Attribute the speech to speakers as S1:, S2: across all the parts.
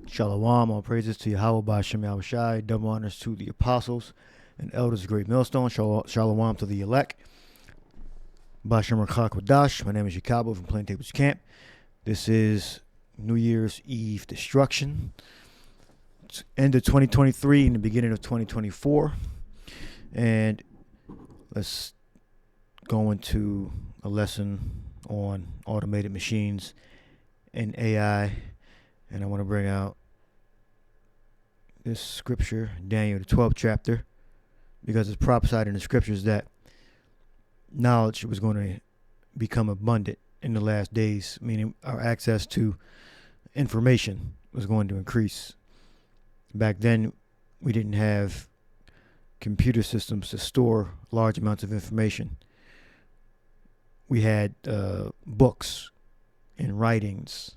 S1: Shalom, all praises to Yahweh B'Shem Yahushai, double honors to the apostles and elders of Great Millstone. Shalom to the elect. B'Shem Rakha Kodash. My name is Yakabo from Plaintables Camp. This is New Year's Eve destruction. It's end of 2023 and the beginning of 2024. And let's go into a lesson on automated machines and AI. And I want to bring out this scripture, Daniel, the 12th chapter, because it's prophesied in the scriptures that knowledge was going to become abundant in the last days, meaning our access to information was going to increase. Back then, we didn't have computer systems to store large amounts of information. We had books and writings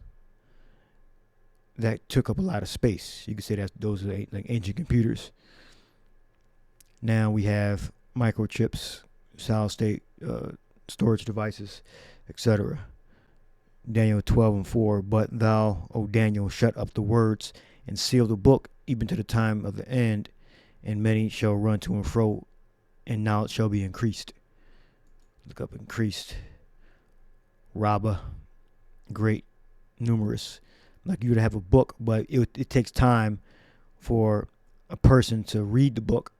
S1: that took up a lot of space. You could say that those are like ancient computers. Now we have microchips, solid state storage devices, etc. Daniel 12:4. But thou, O Daniel, shut up the words and seal the book even to the time of the end, and many shall run to and fro, and knowledge shall be increased. Look up increased. Rabbah, great, numerous. Like you would have a book, but it takes time for a person to read the book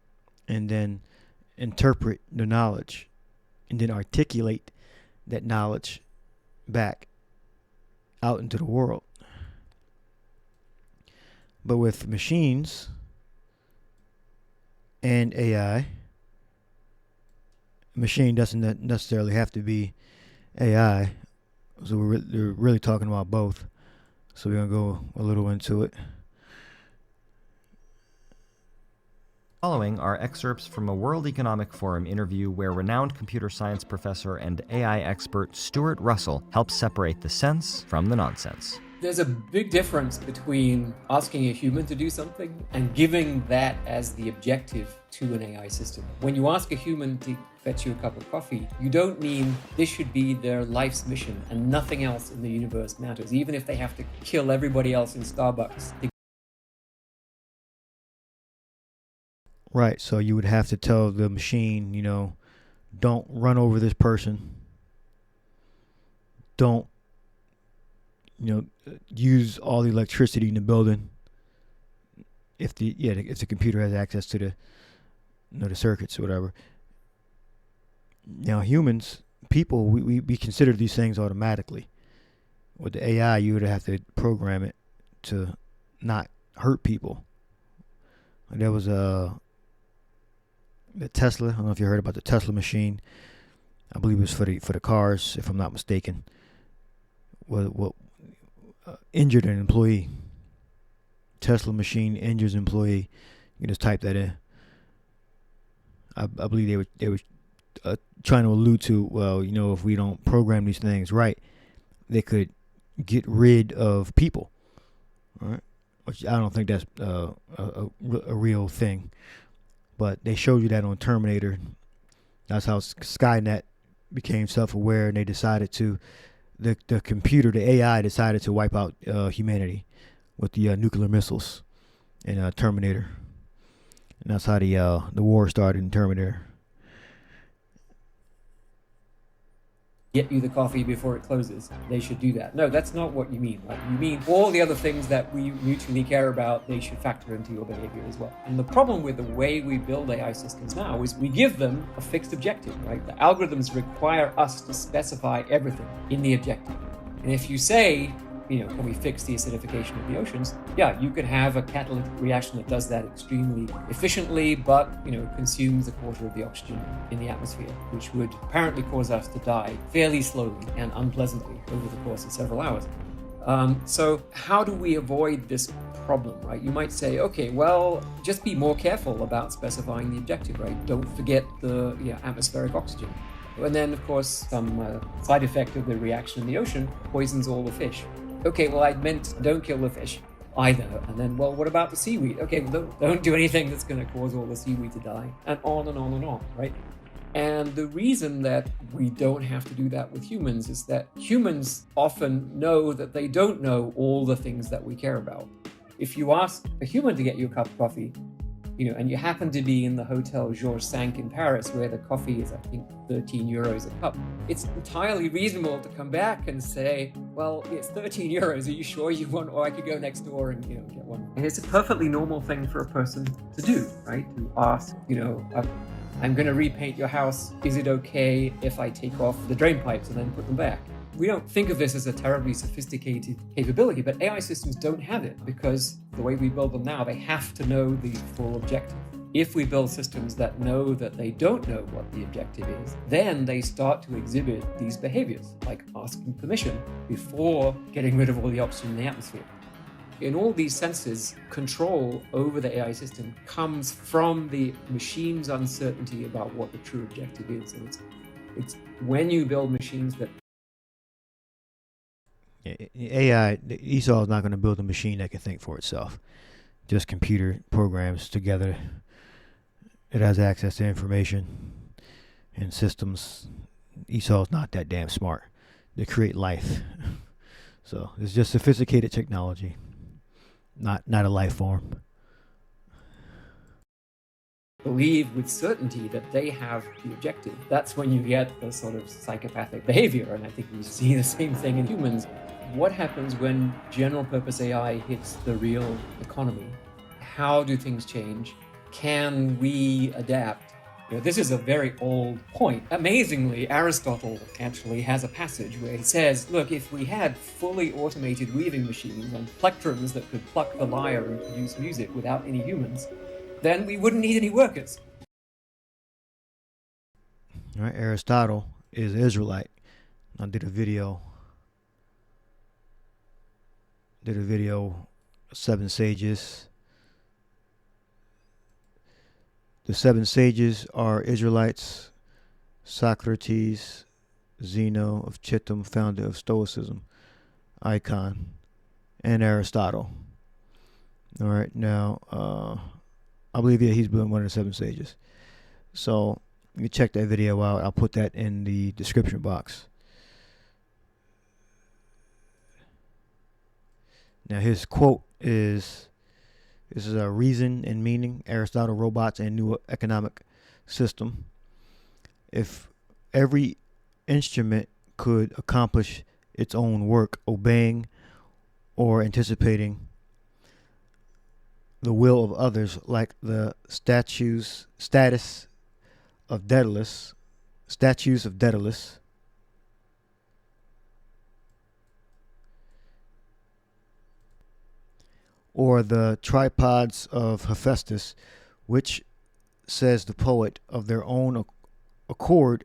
S1: and then interpret the knowledge and then articulate that knowledge back out into the world. But with machines and AI, a machine doesn't necessarily have to be AI. So we're really talking about both. So we're going to go a little into it.
S2: Following are excerpts from a World Economic Forum interview where renowned computer science professor and AI expert Stuart Russell helps separate the sense from the nonsense.
S3: There's a big difference between asking a human to do something and giving that as the objective to an AI system. When you ask a human to fetch you a cup of coffee, you don't mean this should be their life's mission and nothing else in the universe matters, even if they have to kill everybody else in Starbucks.
S1: Right, so you would have to tell the machine, don't run over this person. Don't, use all the electricity in the building. If the computer has access to the circuits or whatever. Now, humans, people, we consider these things automatically. With the AI, you would have to program it to not hurt people. There was the Tesla. I don't know if you heard about the Tesla machine. I believe it was for the cars, if I'm not mistaken. What injured an employee. Tesla machine injures employee. You can just type that in. I believe they were trying to allude to, well, if we don't program these things right, they could get rid of people. All right, which I don't think that's a real thing. But they showed you that on Terminator. That's how Skynet became self-aware, and they decided to, the computer, the AI decided to wipe out humanity with the nuclear missiles in Terminator. And that's how the war started in Terminator.
S3: Get you the coffee before it closes. They should do that. No, that's not what you mean. Like, you mean all the other things that we mutually care about, they should factor into your behavior as well. And the problem with the way we build AI systems now is we give them a fixed objective, right? The algorithms require us to specify everything in the objective. And if you say, can we fix the acidification of the oceans? Yeah, you could have a catalytic reaction that does that extremely efficiently, but, consumes a quarter of the oxygen in the atmosphere, which would apparently cause us to die fairly slowly and unpleasantly over the course of several hours. So how do we avoid this problem, right? You might say, okay, well, just be more careful about specifying the objective, right? Don't forget the atmospheric oxygen. And then, of course, some side effect of the reaction in the ocean poisons all the fish. Okay, well, I meant don't kill the fish either. And then, well, what about the seaweed? Okay, well, don't do anything that's going to cause all the seaweed to die. And on and on and on, right? And the reason that we don't have to do that with humans is that humans often know that they don't know all the things that we care about. If you ask a human to get you a cup of coffee, and you happen to be in the Hotel Georges V in Paris, where the coffee is, I think, 13 euros a cup, it's entirely reasonable to come back and say, well, it's 13 euros. Are you sure you want, or I could go next door and, get one. And it's a perfectly normal thing for a person to do, right? To ask, I'm going to repaint your house. Is it okay if I take off the drain pipes and then put them back? We don't think of this as a terribly sophisticated capability, but AI systems don't have it because the way we build them now, they have to know the full objective. If we build systems that know that they don't know what the objective is, then they start to exhibit these behaviors, like asking permission before getting rid of all the oxygen in the atmosphere. In all these senses, control over the AI system comes from the machine's uncertainty about what the true objective is. And it's when you build machines that
S1: AI, Esau is not going to build a machine that can think for itself. Just computer programs together. It has access to information and systems. Esau is not that damn smart to create life. So it's just sophisticated technology, not a life form.
S3: Believe with certainty that they have the objective. That's when you get the sort of psychopathic behavior, and I think we see the same thing in humans. What happens when general purpose AI hits the real economy? How do things change? Can we adapt? This is a very old point. Amazingly, Aristotle actually has a passage where he says, look, if we had fully automated weaving machines and plectrums that could pluck the lyre and produce music without any humans, then we wouldn't need any workers.
S1: All right, Aristotle is an Israelite. I did a video, 7 Sages. The 7 Sages are Israelites: Socrates, Zeno of Chittim, founder of Stoicism, Icon, and Aristotle. All right, now, I believe, he's been one of the 7 Sages. So you check that video out. I'll put that in the description box. Now his quote is, this is a reason and meaning, Aristotle, robots, and new economic system. If every instrument could accomplish its own work, obeying or anticipating the will of others, like the statues of Daedalus, or the tripods of Hephaestus, which, says the poet, of their own accord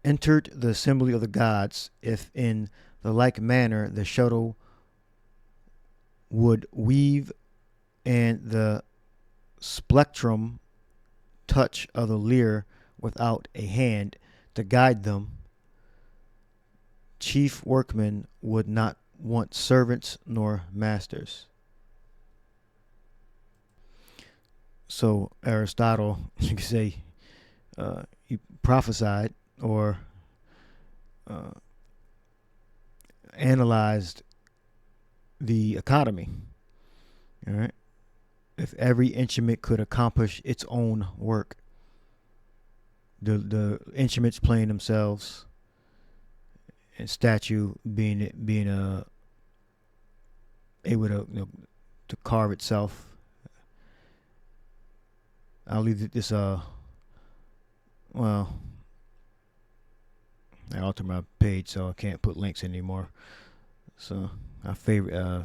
S1: entered the assembly of the gods, if in the like manner the shuttle would weave and the splectrum touch of the lyre without a hand to guide them, chief workmen would not want servants nor masters. So Aristotle, you could say, he prophesied or analyzed the economy. All right. If every instrument could accomplish its own work, the instruments playing themselves, and statue being able to carve itself. I'll leave this well, I altered my page so I can't put links anymore. So I favorite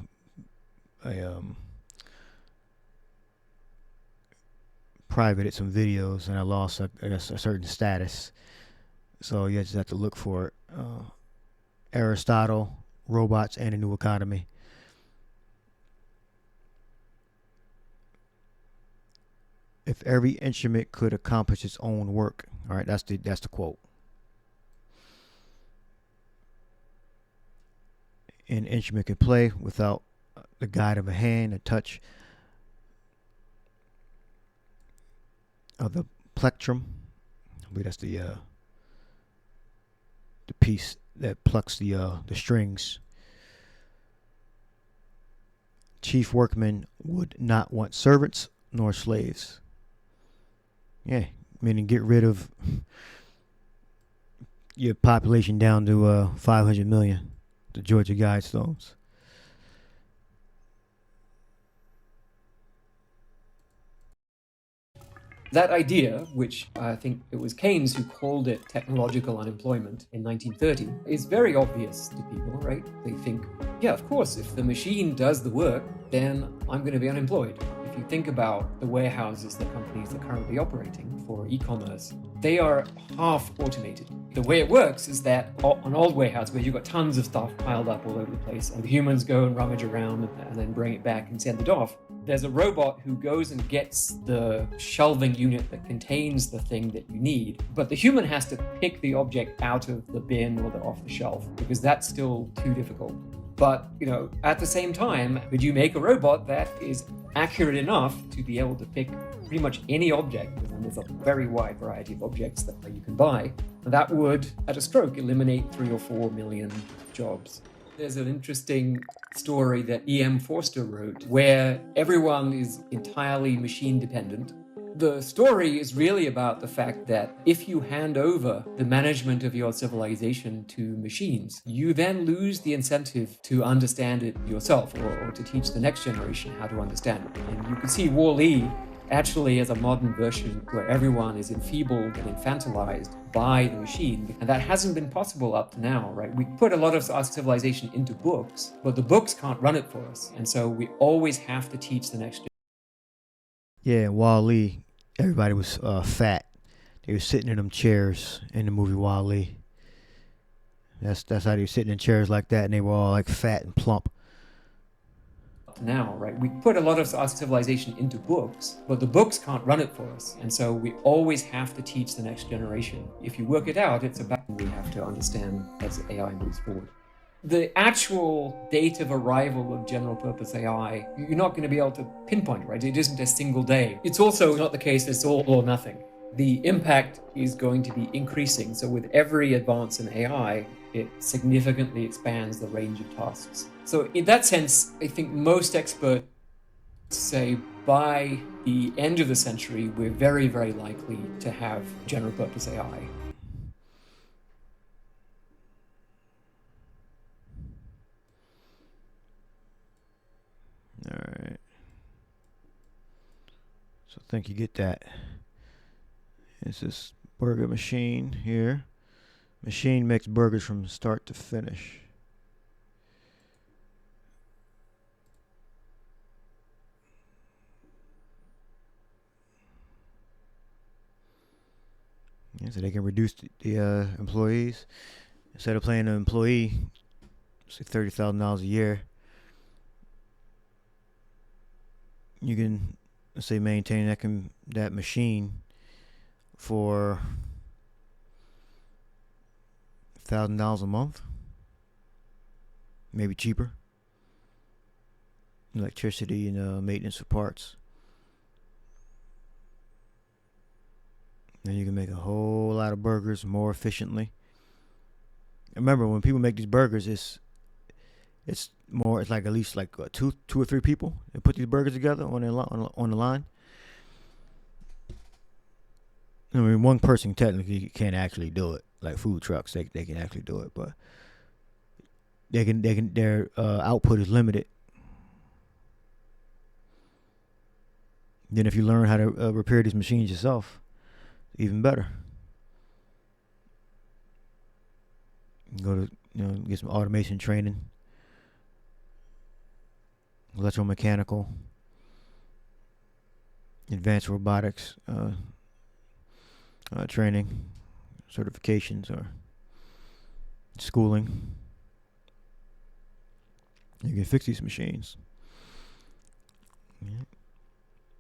S1: privated some videos and I lost I guess a certain status. So you just have to look for it. Aristotle, robots, and a new economy. If every instrument could accomplish its own work. All right, that's the quote. An instrument can play without the guide of a hand, a touch of the plectrum. I believe that's the piece that plucks the strings. chief workman would not want servants nor slaves. Yeah, meaning get rid of your population down to 500 million, the Georgia Guidestones.
S3: That idea, which I think it was Keynes who called it technological unemployment in 1930, is very obvious to people, right? They think, yeah, of course, if the machine does the work, then I'm going to be unemployed. If you think about the warehouses that companies are currently operating for e-commerce, they are half automated. The way it works is that an old warehouse where you've got tons of stuff piled up all over the place and the humans go and rummage around and then bring it back and send it off, there's a robot who goes and gets the shelving unit that contains the thing that you need, but the human has to pick the object out of the bin or off the shelf because that's still too difficult. But, at the same time, could you make a robot that is accurate enough to be able to pick pretty much any object, and there's a very wide variety of objects that you can buy, and that would, at a stroke, eliminate 3 or 4 million jobs. There's an interesting story that E.M. Forster wrote where everyone is entirely machine dependent. The story is really about the fact that if you hand over the management of your civilization to machines, you then lose the incentive to understand it yourself or to teach the next generation how to understand it. And you can see Wall-E actually as a modern version where everyone is enfeebled and infantilized by the machine. And that hasn't been possible up to now, right? We put a lot of our civilization into books, but the books can't run it for us. And so we always have to teach the next generation.
S1: Yeah, Wall-E, everybody was fat. They were sitting in them chairs in the movie Wall-E. That's how they were sitting in chairs like that, and they were all like fat and plump.
S3: Now, right? We put a lot of our civilization into books, but the books can't run it for us. And so we always have to teach the next generation. If you work it out, it's about we have to understand as AI moves forward. The actual date of arrival of general purpose AI, you're not going to be able to pinpoint, right? It isn't a single day. It's also not the case it's all or nothing. The impact is going to be increasing. So with every advance in AI, it significantly expands the range of tasks. So in that sense, I think most experts say by the end of the century, we're very, very likely to have general purpose AI.
S1: All right. So I think you get that. It's this burger machine here. Machine makes burgers from start to finish. Yeah, so they can reduce the employees. Instead of paying an employee, say $30,000 a year, you can, let's say, maintain that machine for $1,000 a month, maybe cheaper. Electricity and maintenance for parts. Then you can make a whole lot of burgers more efficiently. Remember, when people make these burgers, it's like at least like two or three people that put these burgers together on the line. I mean, one person technically can't actually do it. Like food trucks, they can actually do it, but their output is limited. Then if you learn how to repair these machines yourself, even better. Go to get some automation training, electromechanical, advanced robotics training, certifications, or schooling. You can fix these machines. Yeah.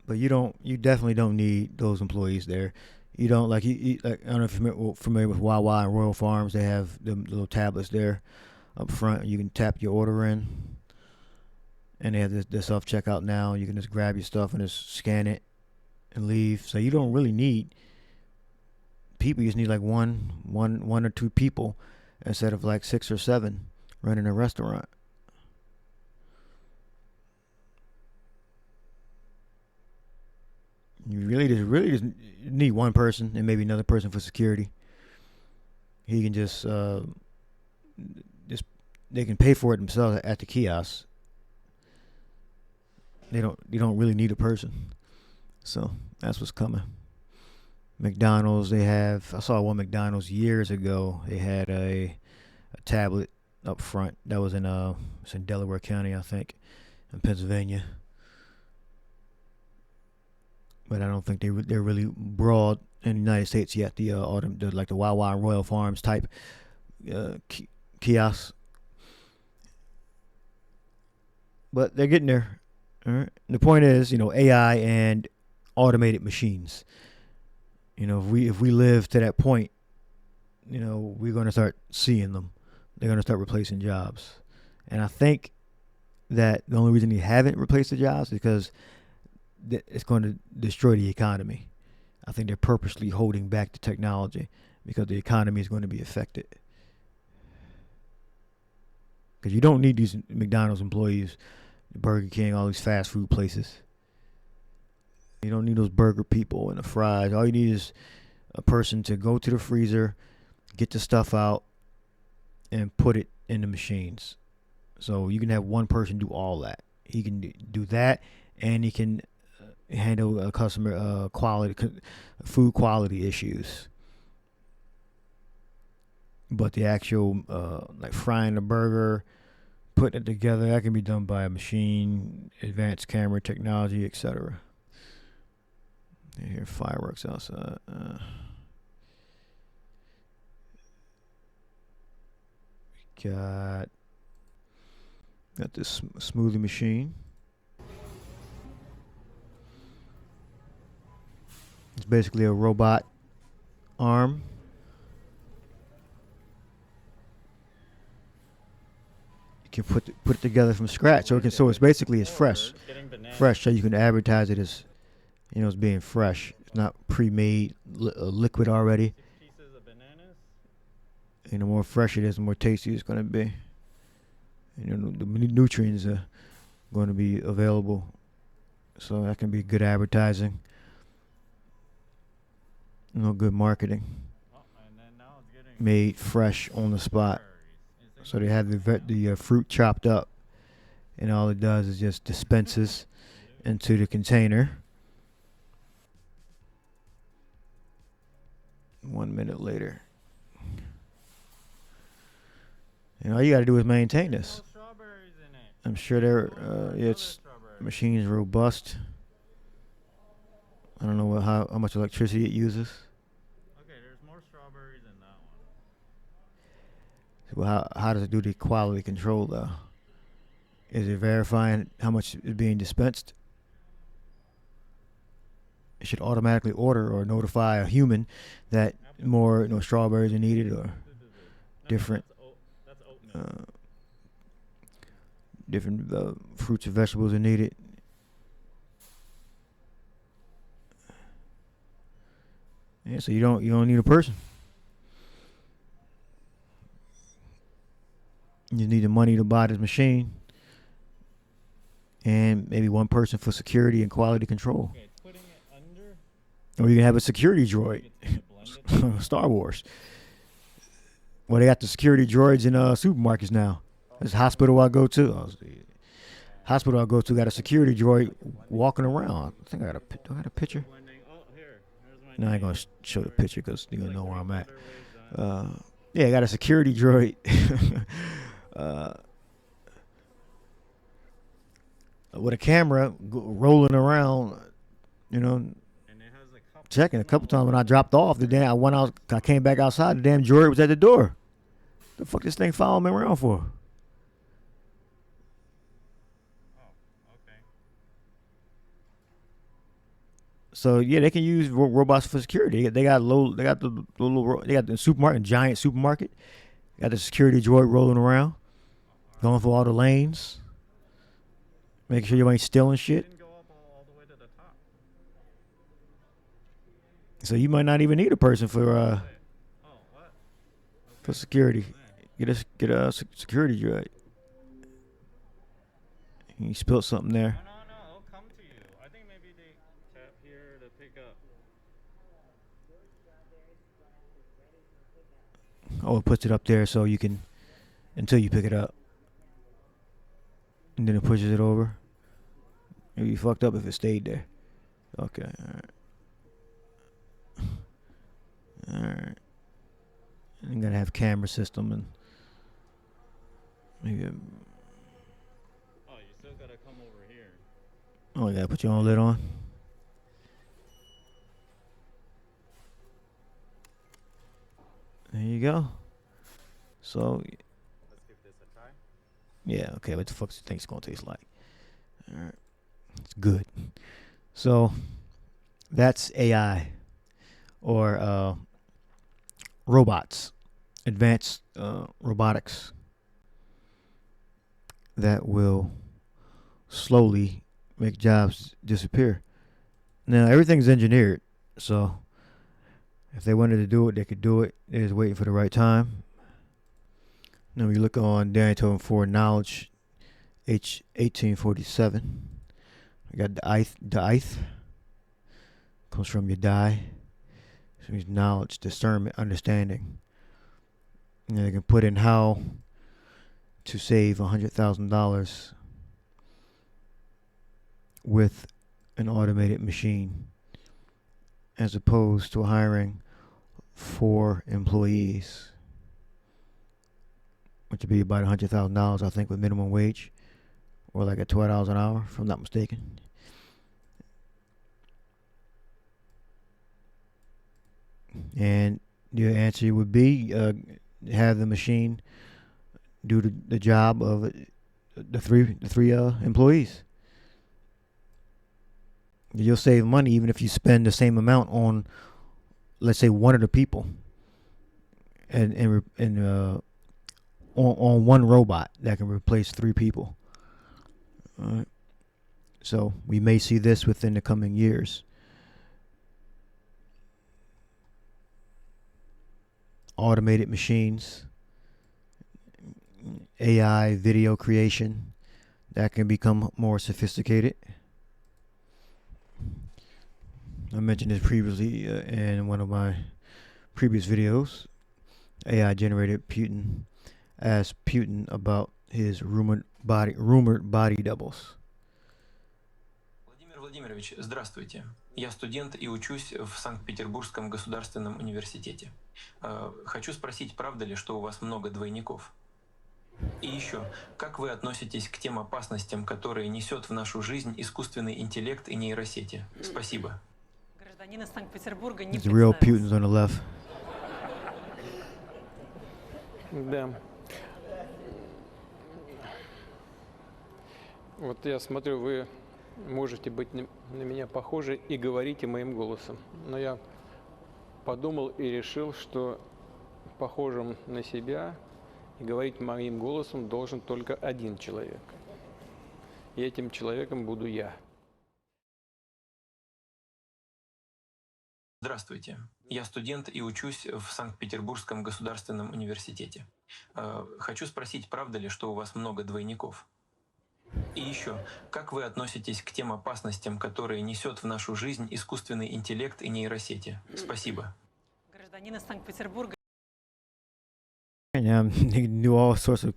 S1: But you definitely don't need those employees there. You don't like I don't know if you're familiar with Wawa and Royal Farms. They have the little tablets there up front. You can tap your order in, and they have the self checkout now. You can just grab your stuff and just scan it and leave. So you don't really need people. You just need like one or two people instead of like 6 or 7 running a restaurant. You really just need one person and maybe another person for security. He can just they can pay for it themselves at the kiosk. You don't really need a person. So that's what's coming. McDonald's, I saw one McDonald's years ago. They had a tablet up front that was it's in Delaware County, I think, in Pennsylvania. But I don't think they're really broad in the United States yet. The like the Wawa and Royal Farms type kiosks. But they're getting there. All right. The point is, AI and automated machines. If we live to that point, we're going to start seeing them. They're going to start replacing jobs. And I think that the only reason they haven't replaced the jobs is because it's going to destroy the economy. I think they're purposely holding back the technology because the economy is going to be affected. Because you don't need these McDonald's employees, Burger King, all these fast food places. You don't need those burger people and the fries. All you need is a person to go to the freezer, get the stuff out, and put it in the machines. So you can have one person do all that. He can do that, and he can handle customer food quality issues. But the actual like frying the burger, putting it together, that can be done by a machine, advanced camera technology, etc. I hear fireworks outside. Got this smoothie machine. It's basically a robot arm. You can put it together from scratch, so it's basically fresh, so you can advertise it as it's being fresh. It's not pre-made liquid already.
S4: Pieces of bananas.
S1: And the more fresh it is, the more tasty it's going to be. The nutrients are going to be available, so that can be good advertising. Good marketing.
S4: And then now it's getting
S1: Made fresh on the spot. So they have the fruit chopped up, and all it does is just dispenses into the container. 1 minute later. And all you got to do is maintain this.
S4: strawberries in it.
S1: I'm sure the machine's robust. I don't know how much electricity it uses.
S4: Okay, there's more strawberries in that one.
S1: Well, how does it do the quality control though? Is it verifying how much is being dispensed? It should automatically order or notify a human that more strawberries are needed or different different fruits and vegetables are needed. Yeah, so you don't need a person. You need the money to buy this machine, and maybe one person for security and quality control.
S4: Okay, putting it under.
S1: Or you can have a security droid. Star Wars. Well, they got the security droids in supermarkets now. This hospital I go to. Got a security droid walking around. I think do I got a picture? No, I ain't gonna show the picture because you don't know where I'm at. Yeah, I got a security droid. With a camera rolling around, checking a couple times. When I dropped off, I came back outside. The damn droid was at the door. The fuck this thing following me around for? So yeah, they can use robots for security. They got the supermarket, giant supermarket. Got the security droid rolling around, going through all the lanes, making sure you ain't stealing shit.
S4: Didn't go up all the way to the top.
S1: So you might not even need a person for security. Get a security droid. You spilled something there.
S4: No, it'll come to you. I think maybe they tap here, the
S1: Oh, it puts it up there so you can, until you pick it up. And then it pushes it over. It'd be fucked up if it stayed there. Okay, alright. I'm gonna have camera system and maybe.
S4: Oh, you still gotta come over here.
S1: Oh, you gotta put your own lid on. There you go. So.
S2: Let's give this a try.
S1: Yeah, okay, what the fuck do you think it's gonna taste like? Alright. It's good. So that's AI or robots, advanced robotics that will slowly make jobs disappear. Now everything's engineered, so if they wanted to do it, they could do it. They're just waiting for the right time. Now we look on Daniel for knowledge, H 1847. We got the comes from Yadai. So means knowledge, discernment, understanding. And they can put in how to save $100,000 with an automated machine, as opposed to hiring 4 employees, which would be about $100,000, I think, with minimum wage, or like at $12 an hour, if I'm not mistaken. And your answer would be have the machine do the job of the three employees. You'll save money even if you spend the same amount on, let's say, one of the people, and on one robot that can replace 3 people. All right. So we may see this within the coming years. Automated machines, AI video creation that can become more sophisticated. I mentioned this previously in one of my previous videos. AI generated Putin, asked Putin about his rumored body doubles.
S5: Владимир Владимирович, здравствуйте. Я студент и учусь в Санкт-Петербургском государственном университете. Хочу спросить, правда ли, что у вас много двойников? И еще, как вы относитесь к тем опасностям, которые несет в нашу жизнь искусственный интеллект и нейросети? Спасибо.
S6: Гражданин из Санкт-Петербурга не
S1: The real
S6: представился.
S1: Putin's on the left.
S7: Да. Вот я смотрю, вы можете быть на меня похожи и говорите моим голосом. Но я подумал и решил, что похожим на себя и говорить моим голосом должен только один человек. И этим человеком буду я.
S5: Здравствуйте. Я студент и учусь в Санкт-Петербургском государственном университете. Хочу спросить, правда ли, что у вас много двойников? И еще, как вы относитесь к тем опасностям, которые несет в нашу жизнь искусственный интеллект и нейросети? Спасибо.
S6: Гражданин из Санкт-Петербурга.
S1: And you can do all sorts of,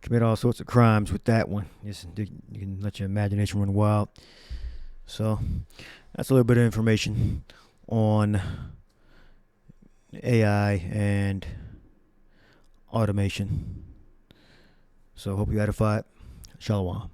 S1: commit all sorts of crimes with that one. You can let your imagination run wild. So that's a little bit of information on AI and automation. So hope you edified. Shalom.